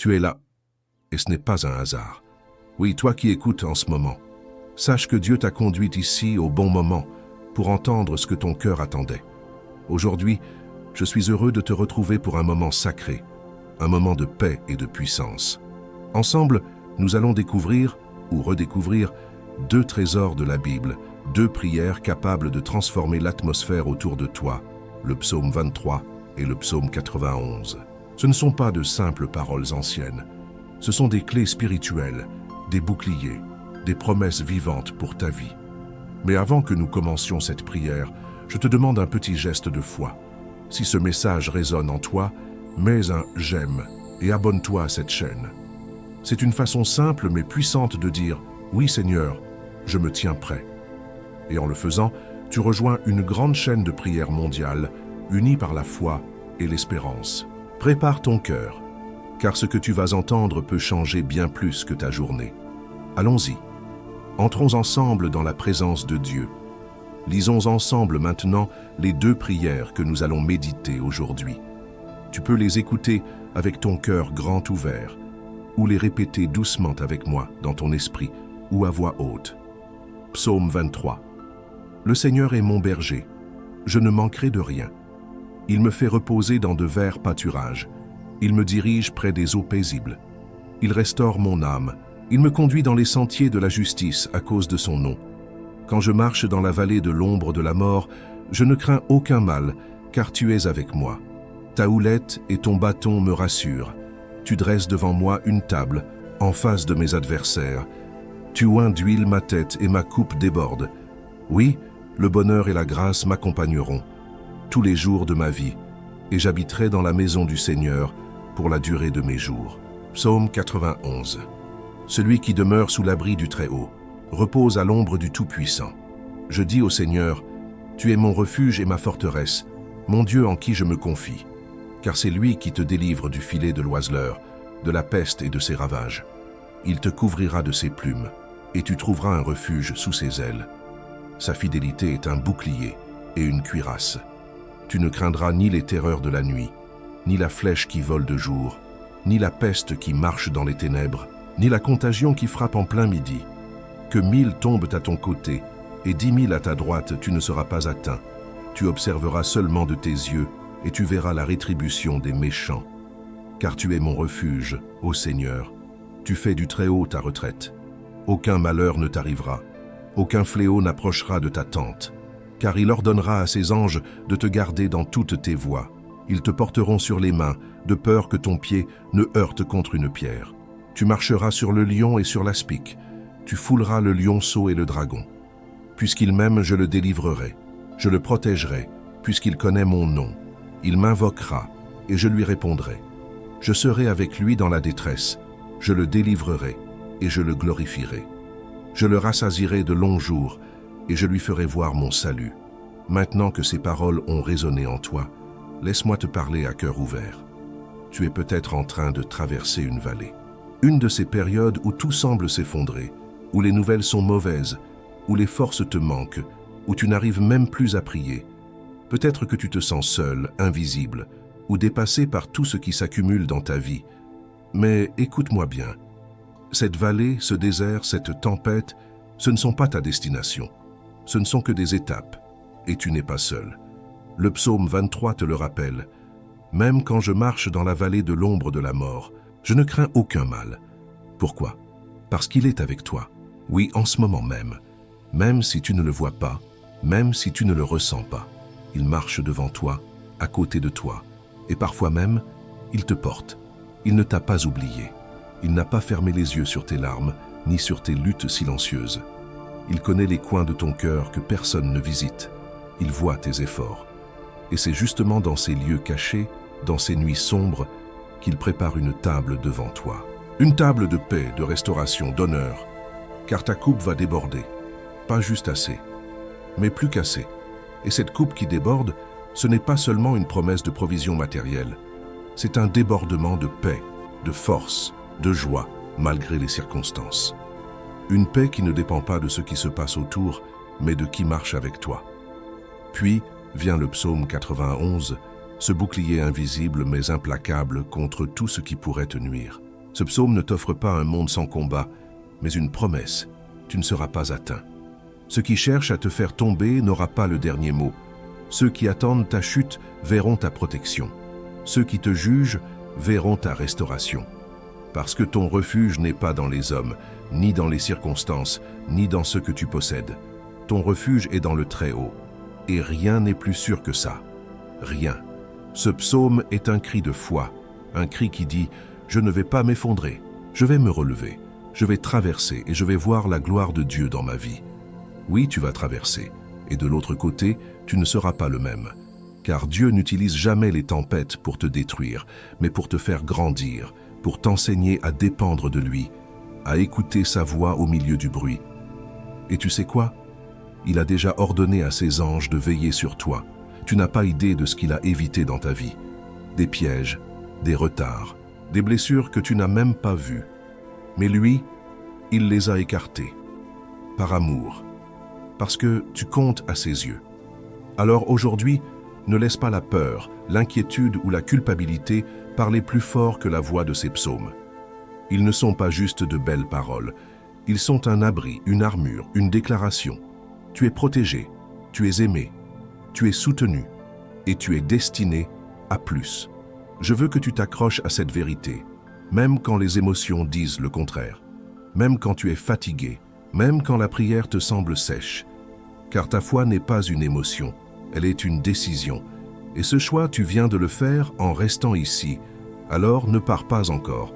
Tu es là, et ce n'est pas un hasard. Oui, toi qui écoutes en ce moment, sache que Dieu t'a conduit ici au bon moment pour entendre ce que ton cœur attendait. Aujourd'hui, je suis heureux de te retrouver pour un moment sacré, un moment de paix et de puissance. Ensemble, nous allons découvrir ou redécouvrir 2 trésors de la Bible, 2 prières capables de transformer l'atmosphère autour de toi, le psaume 23 et le psaume 91. Ce ne sont pas de simples paroles anciennes, ce sont des clés spirituelles, des boucliers, des promesses vivantes pour ta vie. Mais avant que nous commencions cette prière, je te demande un petit geste de foi. Si ce message résonne en toi, mets un « j'aime » et abonne-toi à cette chaîne. C'est une façon simple mais puissante de dire « Oui Seigneur, je me tiens prêt ». Et en le faisant, tu rejoins une grande chaîne de prières mondiale, unie par la foi et l'espérance. Prépare ton cœur, car ce que tu vas entendre peut changer bien plus que ta journée. Allons-y. Entrons ensemble dans la présence de Dieu. Lisons ensemble maintenant les 2 prières que nous allons méditer aujourd'hui. Tu peux les écouter avec ton cœur grand ouvert, ou les répéter doucement avec moi dans ton esprit ou à voix haute. Psaume 23. Le Seigneur est mon berger, je ne manquerai de rien. Il me fait reposer dans de verts pâturages. Il me dirige près des eaux paisibles. Il restaure mon âme. Il me conduit dans les sentiers de la justice à cause de son nom. Quand je marche dans la vallée de l'ombre de la mort, je ne crains aucun mal, car tu es avec moi. Ta houlette et ton bâton me rassurent. Tu dresses devant moi une table, en face de mes adversaires. Tu oins d'huile ma tête et ma coupe déborde. Oui, le bonheur et la grâce m'accompagneront tous les jours de ma vie, et j'habiterai dans la maison du Seigneur pour la durée de mes jours. Psaume 91. Celui qui demeure sous l'abri du Très-Haut repose à l'ombre du Tout-Puissant. Je dis au Seigneur, tu es mon refuge et ma forteresse, mon Dieu en qui je me confie, car c'est lui qui te délivre du filet de l'oiseleur, de la peste et de ses ravages. Il te couvrira de ses plumes, et tu trouveras un refuge sous ses ailes. Sa fidélité est un bouclier et une cuirasse. Tu ne craindras ni les terreurs de la nuit, ni la flèche qui vole de jour, ni la peste qui marche dans les ténèbres, ni la contagion qui frappe en plein midi. Que 1000 tombent à ton côté et 10 000 à ta droite, tu ne seras pas atteint. Tu observeras seulement de tes yeux et tu verras la rétribution des méchants. Car tu es mon refuge, ô Seigneur. Tu fais du Très-Haut ta retraite. Aucun malheur ne t'arrivera. Aucun fléau n'approchera de ta tente. Car il ordonnera à ses anges de te garder dans toutes tes voies. Ils te porteront sur les mains, de peur que ton pied ne heurte contre une pierre. Tu marcheras sur le lion et sur l'aspic. Tu fouleras le lionceau et le dragon. Puisqu'il m'aime, je le délivrerai. Je le protégerai, puisqu'il connaît mon nom. Il m'invoquera, et je lui répondrai. Je serai avec lui dans la détresse. Je le délivrerai, et je le glorifierai. Je le rassasierai de longs jours, et je lui ferai voir mon salut. Maintenant que ces paroles ont résonné en toi, laisse-moi te parler à cœur ouvert. Tu es peut-être en train de traverser une vallée. Une de ces périodes où tout semble s'effondrer, où les nouvelles sont mauvaises, où les forces te manquent, où tu n'arrives même plus à prier. Peut-être que tu te sens seul, invisible, ou dépassé par tout ce qui s'accumule dans ta vie. Mais écoute-moi bien. Cette vallée, ce désert, cette tempête, ce ne sont pas ta destination. Ce ne sont que des étapes, et tu n'es pas seul. Le psaume 23 te le rappelle. Même quand je marche dans la vallée de l'ombre de la mort, je ne crains aucun mal. Pourquoi? Parce qu'il est avec toi. Oui, en ce moment même. Même si tu ne le vois pas, même si tu ne le ressens pas. Il marche devant toi, à côté de toi. Et parfois même, il te porte. Il ne t'a pas oublié. Il n'a pas fermé les yeux sur tes larmes, ni sur tes luttes silencieuses. Il connaît les coins de ton cœur que personne ne visite. Il voit tes efforts. Et c'est justement dans ces lieux cachés, dans ces nuits sombres, qu'il prépare une table devant toi. Une table de paix, de restauration, d'honneur. Car ta coupe va déborder. Pas juste assez, mais plus qu'assez. Et cette coupe qui déborde, ce n'est pas seulement une promesse de provision matérielle. C'est un débordement de paix, de force, de joie, malgré les circonstances. Une paix qui ne dépend pas de ce qui se passe autour, mais de qui marche avec toi. Puis vient le psaume 91, ce bouclier invisible mais implacable contre tout ce qui pourrait te nuire. Ce psaume ne t'offre pas un monde sans combat, mais une promesse. Tu ne seras pas atteint. Ceux qui cherchent à te faire tomber n'aura pas le dernier mot. Ceux qui attendent ta chute verront ta protection. Ceux qui te jugent verront ta restauration. Parce que ton refuge n'est pas dans les hommes, ni dans les circonstances, ni dans ce que tu possèdes. Ton refuge est dans le Très-Haut. Et rien n'est plus sûr que ça. Rien. Ce psaume est un cri de foi, un cri qui dit « Je ne vais pas m'effondrer, je vais me relever, je vais traverser et je vais voir la gloire de Dieu dans ma vie. » Oui, tu vas traverser, et de l'autre côté, tu ne seras pas le même. Car Dieu n'utilise jamais les tempêtes pour te détruire, mais pour te faire grandir, pour t'enseigner à dépendre de lui, à écouter sa voix au milieu du bruit. Et tu sais quoi? Il a déjà ordonné à ses anges de veiller sur toi. Tu n'as pas idée de ce qu'il a évité dans ta vie. Des pièges, des retards, des blessures que tu n'as même pas vues. Mais lui, il les a écartées. Par amour. Parce que tu comptes à ses yeux. Alors aujourd'hui, ne laisse pas la peur, l'inquiétude ou la culpabilité parler plus fort que la voix de ces psaumes. Ils ne sont pas juste de belles paroles. Ils sont un abri, une armure, une déclaration. Tu es protégé, tu es aimé, tu es soutenu et tu es destiné à plus. Je veux que tu t'accroches à cette vérité, même quand les émotions disent le contraire, même quand tu es fatigué, même quand la prière te semble sèche. Car ta foi n'est pas une émotion, elle est une décision. Et ce choix, tu viens de le faire en restant ici. Alors ne pars pas encore.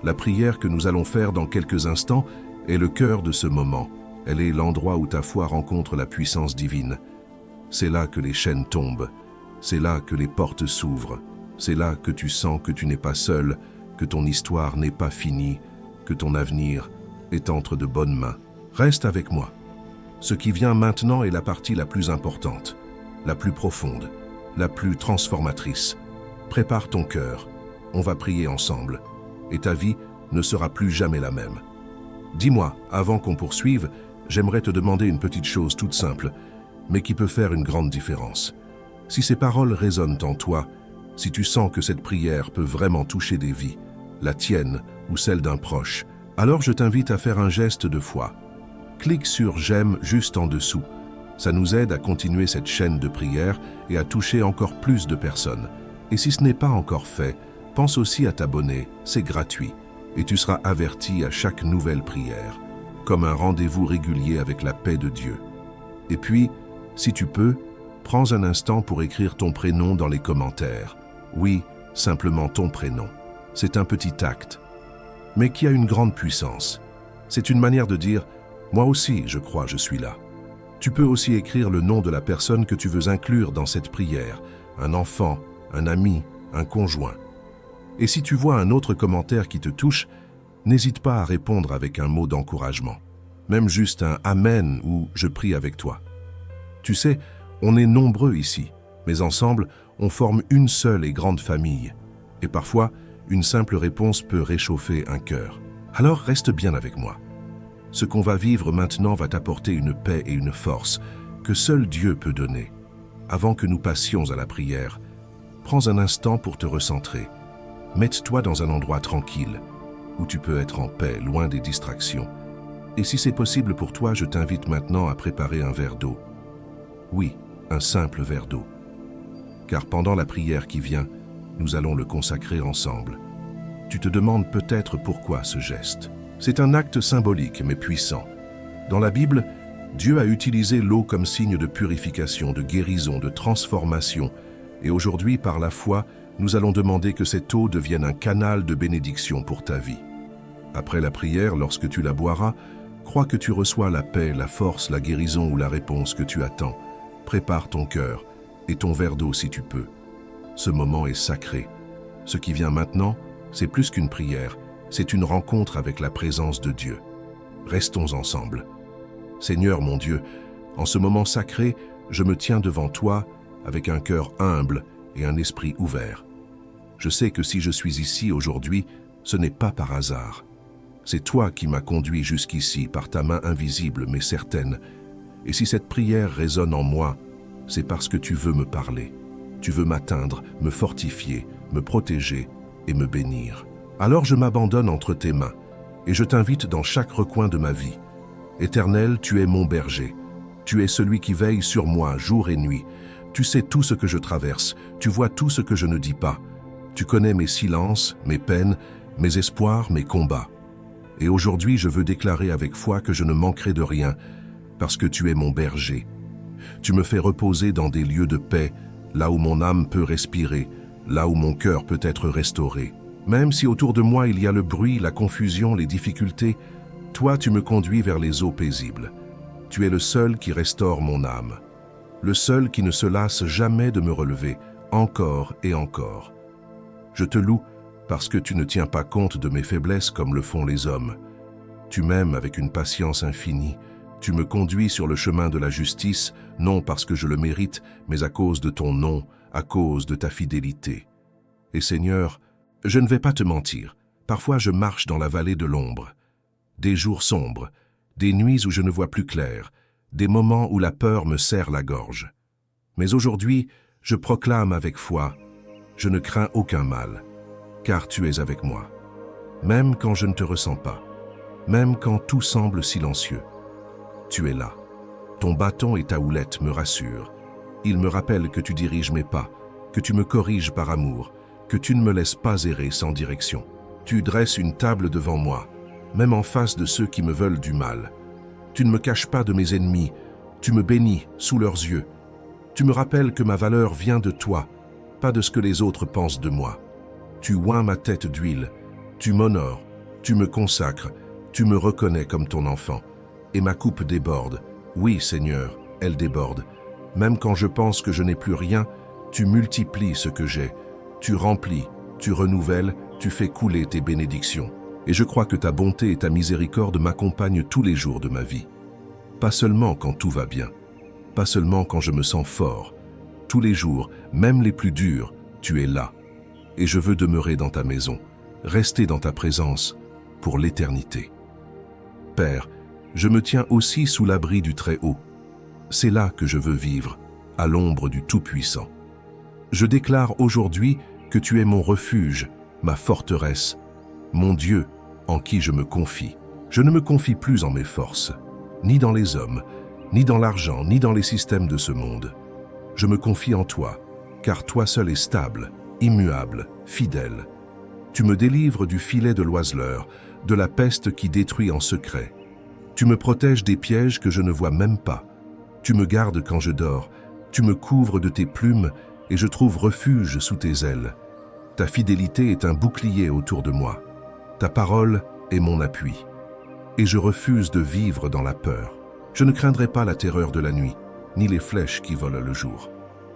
La prière que nous allons faire dans quelques instants est le cœur de ce moment. Elle est l'endroit où ta foi rencontre la puissance divine. C'est là que les chaînes tombent. C'est là que les portes s'ouvrent. C'est là que tu sens que tu n'es pas seul, que ton histoire n'est pas finie, que ton avenir est entre de bonnes mains. Reste avec moi. Ce qui vient maintenant est la partie la plus importante, la plus profonde, la plus transformatrice. Prépare ton cœur. On va prier ensemble. Et ta vie ne sera plus jamais la même. Dis-moi, avant qu'on poursuive, j'aimerais te demander une petite chose toute simple, mais qui peut faire une grande différence. Si ces paroles résonnent en toi, si tu sens que cette prière peut vraiment toucher des vies, la tienne ou celle d'un proche, alors je t'invite à faire un geste de foi. Clique sur « J'aime » juste en dessous. Ça nous aide à continuer cette chaîne de prière et à toucher encore plus de personnes. Et si ce n'est pas encore fait, pense aussi à t'abonner, c'est gratuit. Et tu seras averti à chaque nouvelle prière, comme un rendez-vous régulier avec la paix de Dieu. Et puis, si tu peux, prends un instant pour écrire ton prénom dans les commentaires. Oui, simplement ton prénom. C'est un petit acte, mais qui a une grande puissance. C'est une manière de dire « Moi aussi, je crois, je suis là ». Tu peux aussi écrire le nom de la personne que tu veux inclure dans cette prière, un enfant, un ami, un conjoint. Et si tu vois un autre commentaire qui te touche, n'hésite pas à répondre avec un mot d'encouragement, même juste un « Amen » ou « Je prie avec toi ». Tu sais, on est nombreux ici, mais ensemble, on forme une seule et grande famille. Et parfois, une simple réponse peut réchauffer un cœur. Alors reste bien avec moi. Ce qu'on va vivre maintenant va t'apporter une paix et une force que seul Dieu peut donner. Avant que nous passions à la prière, prends un instant pour te recentrer. Mets-toi dans un endroit tranquille, où tu peux être en paix, loin des distractions. Et si c'est possible pour toi, je t'invite maintenant à préparer un verre d'eau. Oui, un simple verre d'eau. Car pendant la prière qui vient, nous allons le consacrer ensemble. Tu te demandes peut-être pourquoi ce geste. C'est un acte symbolique mais puissant. Dans la Bible, Dieu a utilisé l'eau comme signe de purification, de guérison, de transformation. Et aujourd'hui, par la foi, nous allons demander que cette eau devienne un canal de bénédiction pour ta vie. Après la prière, lorsque tu la boiras, crois que tu reçois la paix, la force, la guérison ou la réponse que tu attends. Prépare ton cœur et ton verre d'eau si tu peux. Ce moment est sacré. Ce qui vient maintenant, c'est plus qu'une prière, c'est une rencontre avec la présence de Dieu. Restons ensemble. Seigneur mon Dieu, en ce moment sacré, je me tiens devant toi avec un cœur humble et un esprit ouvert. Je sais que si je suis ici aujourd'hui, ce n'est pas par hasard. C'est toi qui m'as conduit jusqu'ici par ta main invisible mais certaine. Et si cette prière résonne en moi, c'est parce que tu veux me parler. Tu veux m'atteindre, me fortifier, me protéger et me bénir. Alors je m'abandonne entre tes mains, et je t'invite dans chaque recoin de ma vie. Éternel, tu es mon berger. Tu es celui qui veille sur moi jour et nuit. Tu sais tout ce que je traverse, tu vois tout ce que je ne dis pas. Tu connais mes silences, mes peines, mes espoirs, mes combats. Et aujourd'hui, je veux déclarer avec foi que je ne manquerai de rien, parce que tu es mon berger. Tu me fais reposer dans des lieux de paix, là où mon âme peut respirer, là où mon cœur peut être restauré. Même si autour de moi il y a le bruit, la confusion, les difficultés, toi tu me conduis vers les eaux paisibles. Tu es le seul qui restaure mon âme, le seul qui ne se lasse jamais de me relever, encore et encore. Je te loue parce que tu ne tiens pas compte de mes faiblesses comme le font les hommes. Tu m'aimes avec une patience infinie. Tu me conduis sur le chemin de la justice, non parce que je le mérite, mais à cause de ton nom, à cause de ta fidélité. Et Seigneur, je ne vais pas te mentir, parfois je marche dans la vallée de l'ombre. Des jours sombres, des nuits où je ne vois plus clair, des moments où la peur me serre la gorge. Mais aujourd'hui, je proclame avec foi, je ne crains aucun mal, car tu es avec moi. Même quand je ne te ressens pas, même quand tout semble silencieux, tu es là. Ton bâton et ta houlette me rassurent. Ils me rappellent que tu diriges mes pas, que tu me corriges par amour, que tu ne me laisses pas errer sans direction. Tu dresses une table devant moi, même en face de ceux qui me veulent du mal. Tu ne me caches pas de mes ennemis, tu me bénis sous leurs yeux. Tu me rappelles que ma valeur vient de toi, pas de ce que les autres pensent de moi. Tu oins ma tête d'huile, tu m'honores, tu me consacres, tu me reconnais comme ton enfant. Et ma coupe déborde. Oui, Seigneur, elle déborde. Même quand je pense que je n'ai plus rien, tu multiplies ce que j'ai. Tu remplis, tu renouvelles, tu fais couler tes bénédictions. Et je crois que ta bonté et ta miséricorde m'accompagnent tous les jours de ma vie. Pas seulement quand tout va bien, pas seulement quand je me sens fort. Tous les jours, même les plus durs, tu es là. Et je veux demeurer dans ta maison, rester dans ta présence pour l'éternité. Père, je me tiens aussi sous l'abri du Très-Haut. C'est là que je veux vivre, à l'ombre du Tout-Puissant. Je déclare aujourd'hui que tu es mon refuge, ma forteresse, mon Dieu en qui je me confie. Je ne me confie plus en mes forces, ni dans les hommes, ni dans l'argent, ni dans les systèmes de ce monde. Je me confie en toi, car toi seul es stable, immuable, fidèle. Tu me délivres du filet de l'oiseleur, de la peste qui détruit en secret. Tu me protèges des pièges que je ne vois même pas. Tu me gardes quand je dors. Tu me couvres de tes plumes et je trouve refuge sous tes ailes. Ta fidélité est un bouclier autour de moi. Ta parole est mon appui. Et je refuse de vivre dans la peur. Je ne craindrai pas la terreur de la nuit, ni les flèches qui volent le jour.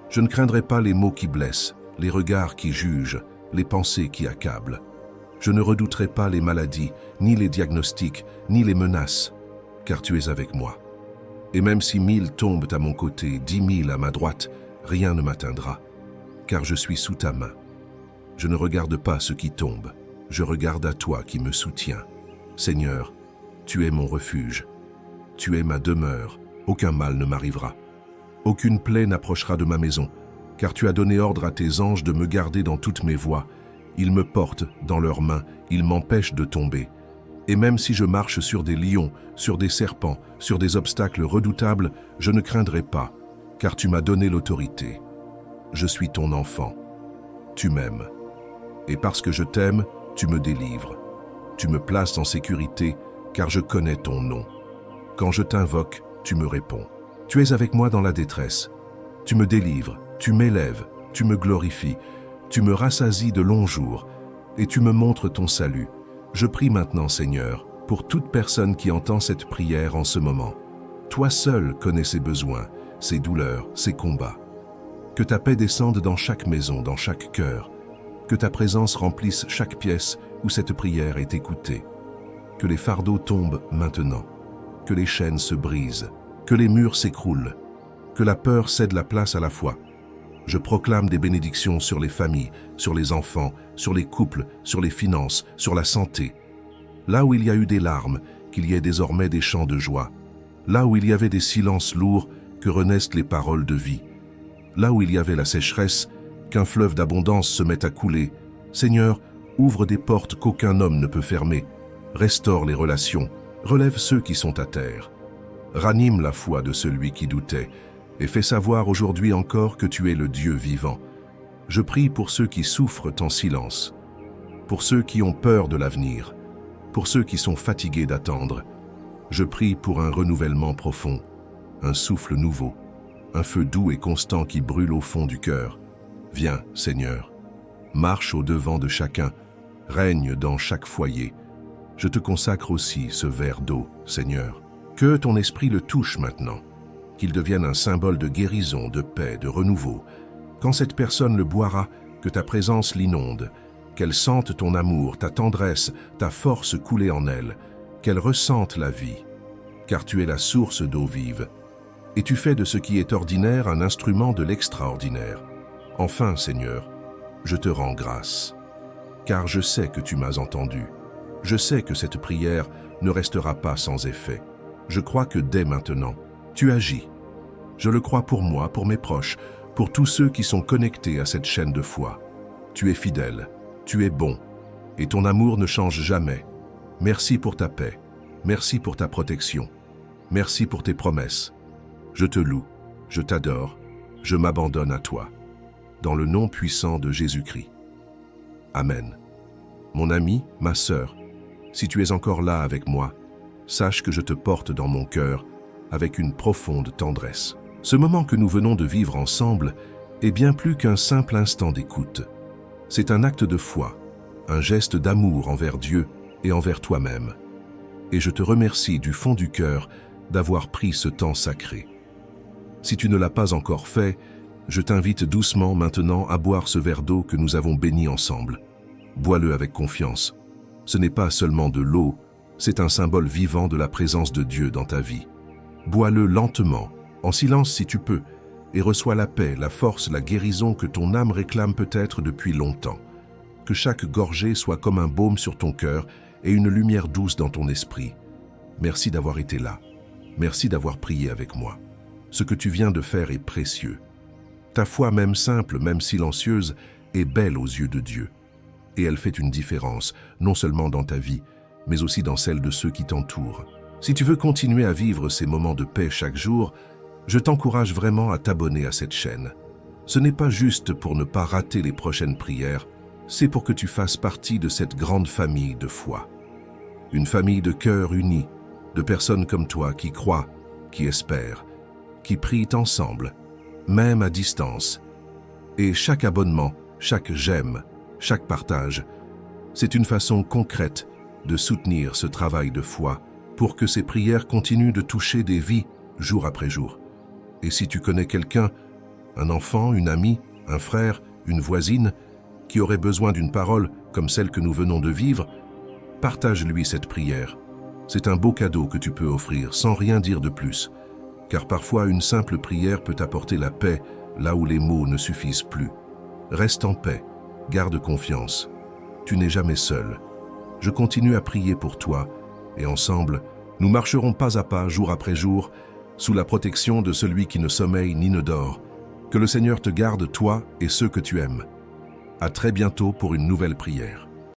Je ne craindrai pas les mots qui blessent, les regards qui jugent, les pensées qui accablent. Je ne redouterai pas les maladies, ni les diagnostics, ni les menaces, car tu es avec moi. Et même si 1000 tombent à mon côté, 10 000 à ma droite, rien ne m'atteindra, car je suis sous ta main. Je ne regarde pas ce qui tombe, je regarde à toi qui me soutiens. Seigneur, tu es mon refuge, tu es ma demeure, aucun mal ne m'arrivera. Aucune plaie n'approchera de ma maison, car tu as donné ordre à tes anges de me garder dans toutes mes voies. Ils me portent dans leurs mains, ils m'empêchent de tomber. Et même si je marche sur des lions, sur des serpents, sur des obstacles redoutables, je ne craindrai pas, car tu m'as donné l'autorité. Je suis ton enfant. Tu m'aimes. Et parce que je t'aime, tu me délivres. Tu me places en sécurité, car je connais ton nom. Quand je t'invoque, tu me réponds. Tu es avec moi dans la détresse. Tu me délivres, tu m'élèves, tu me glorifies, tu me rassasies de longs jours, et tu me montres ton salut. Je prie maintenant, Seigneur, pour toute personne qui entend cette prière en ce moment. Toi seul connais ses besoins, ses douleurs, ses combats. Que ta paix descende dans chaque maison, dans chaque cœur. Que ta présence remplisse chaque pièce où cette prière est écoutée. Que les fardeaux tombent maintenant. Que les chaînes se brisent. Que les murs s'écroulent. Que la peur cède la place à la foi. Je proclame des bénédictions sur les familles, sur les enfants, sur les couples, sur les finances, sur la santé. Là où il y a eu des larmes, qu'il y ait désormais des chants de joie. Là où il y avait des silences lourds, que renaissent les paroles de vie. Là où il y avait la sécheresse, qu'un fleuve d'abondance se mette à couler. Seigneur, Ouvre des portes qu'aucun homme ne peut fermer. Restaure les relations. Relève ceux qui sont à terre. Ranime la foi de celui qui doutait et fais savoir aujourd'hui encore que tu es le Dieu vivant. Je prie pour ceux qui souffrent en silence, pour ceux qui ont peur de l'avenir, pour ceux qui sont fatigués d'attendre. Je prie pour un renouvellement profond, un souffle nouveau, un feu doux et constant qui brûle au fond du cœur. Viens, Seigneur, marche au-devant de chacun, règne dans chaque foyer. Je te consacre aussi ce verre d'eau, Seigneur. Que ton esprit le touche maintenant, qu'il devienne un symbole de guérison, de paix, de renouveau. Quand cette personne le boira, que ta présence l'inonde, qu'elle sente ton amour, ta tendresse, ta force couler en elle, qu'elle ressente la vie, car tu es la source d'eau vive, et tu fais de ce qui est ordinaire un instrument de l'extraordinaire. Enfin, Seigneur, je te rends grâce, car je sais que tu m'as entendu. Je sais que cette prière ne restera pas sans effet. Je crois que dès maintenant, tu agis. Je le crois pour moi, pour mes proches, pour tous ceux qui sont connectés à cette chaîne de foi. Tu es fidèle, tu es bon, et ton amour ne change jamais. Merci pour ta paix, merci pour ta protection, merci pour tes promesses. Je te loue, je t'adore, je m'abandonne à toi. Dans le nom puissant de Jésus-Christ. Amen. Mon ami, ma sœur, si tu es encore là avec moi, sache que je te porte dans mon cœur avec une profonde tendresse. Ce moment que nous venons de vivre ensemble est bien plus qu'un simple instant d'écoute. C'est un acte de foi, un geste d'amour envers Dieu et envers toi-même. Et je te remercie du fond du cœur d'avoir pris ce temps sacré. Si tu ne l'as pas encore fait, je t'invite doucement maintenant à boire ce verre d'eau que nous avons béni ensemble. Bois-le avec confiance. Ce n'est pas seulement de l'eau, c'est un symbole vivant de la présence de Dieu dans ta vie. Bois-le lentement, en silence si tu peux, et reçois la paix, la force, la guérison que ton âme réclame peut-être depuis longtemps. Que chaque gorgée soit comme un baume sur ton cœur et une lumière douce dans ton esprit. Merci d'avoir été là. Merci d'avoir prié avec moi. Ce que tu viens de faire est précieux. Ta foi, même simple, même silencieuse, est belle aux yeux de Dieu. Et elle fait une différence, non seulement dans ta vie, mais aussi dans celle de ceux qui t'entourent. Si tu veux continuer à vivre ces moments de paix chaque jour, je t'encourage vraiment à t'abonner à cette chaîne. Ce n'est pas juste pour ne pas rater les prochaines prières, c'est pour que tu fasses partie de cette grande famille de foi. Une famille de cœurs unis, de personnes comme toi qui croient, qui espèrent, qui prient ensemble, même à distance. Et chaque abonnement, chaque j'aime, chaque partage, c'est une façon concrète de soutenir ce travail de foi pour que ces prières continuent de toucher des vies jour après jour. Et si tu connais quelqu'un, un enfant, une amie, un frère, une voisine, qui aurait besoin d'une parole comme celle que nous venons de vivre, partage-lui cette prière. C'est un beau cadeau que tu peux offrir sans rien dire de plus, car parfois une simple prière peut apporter la paix là où les mots ne suffisent plus. Reste en paix, garde confiance. Tu n'es jamais seul. Je continue à prier pour toi, et ensemble, nous marcherons pas à pas, jour après jour, sous la protection de celui qui ne sommeille ni ne dort. Que le Seigneur te garde, toi et ceux que tu aimes. À très bientôt pour une nouvelle prière.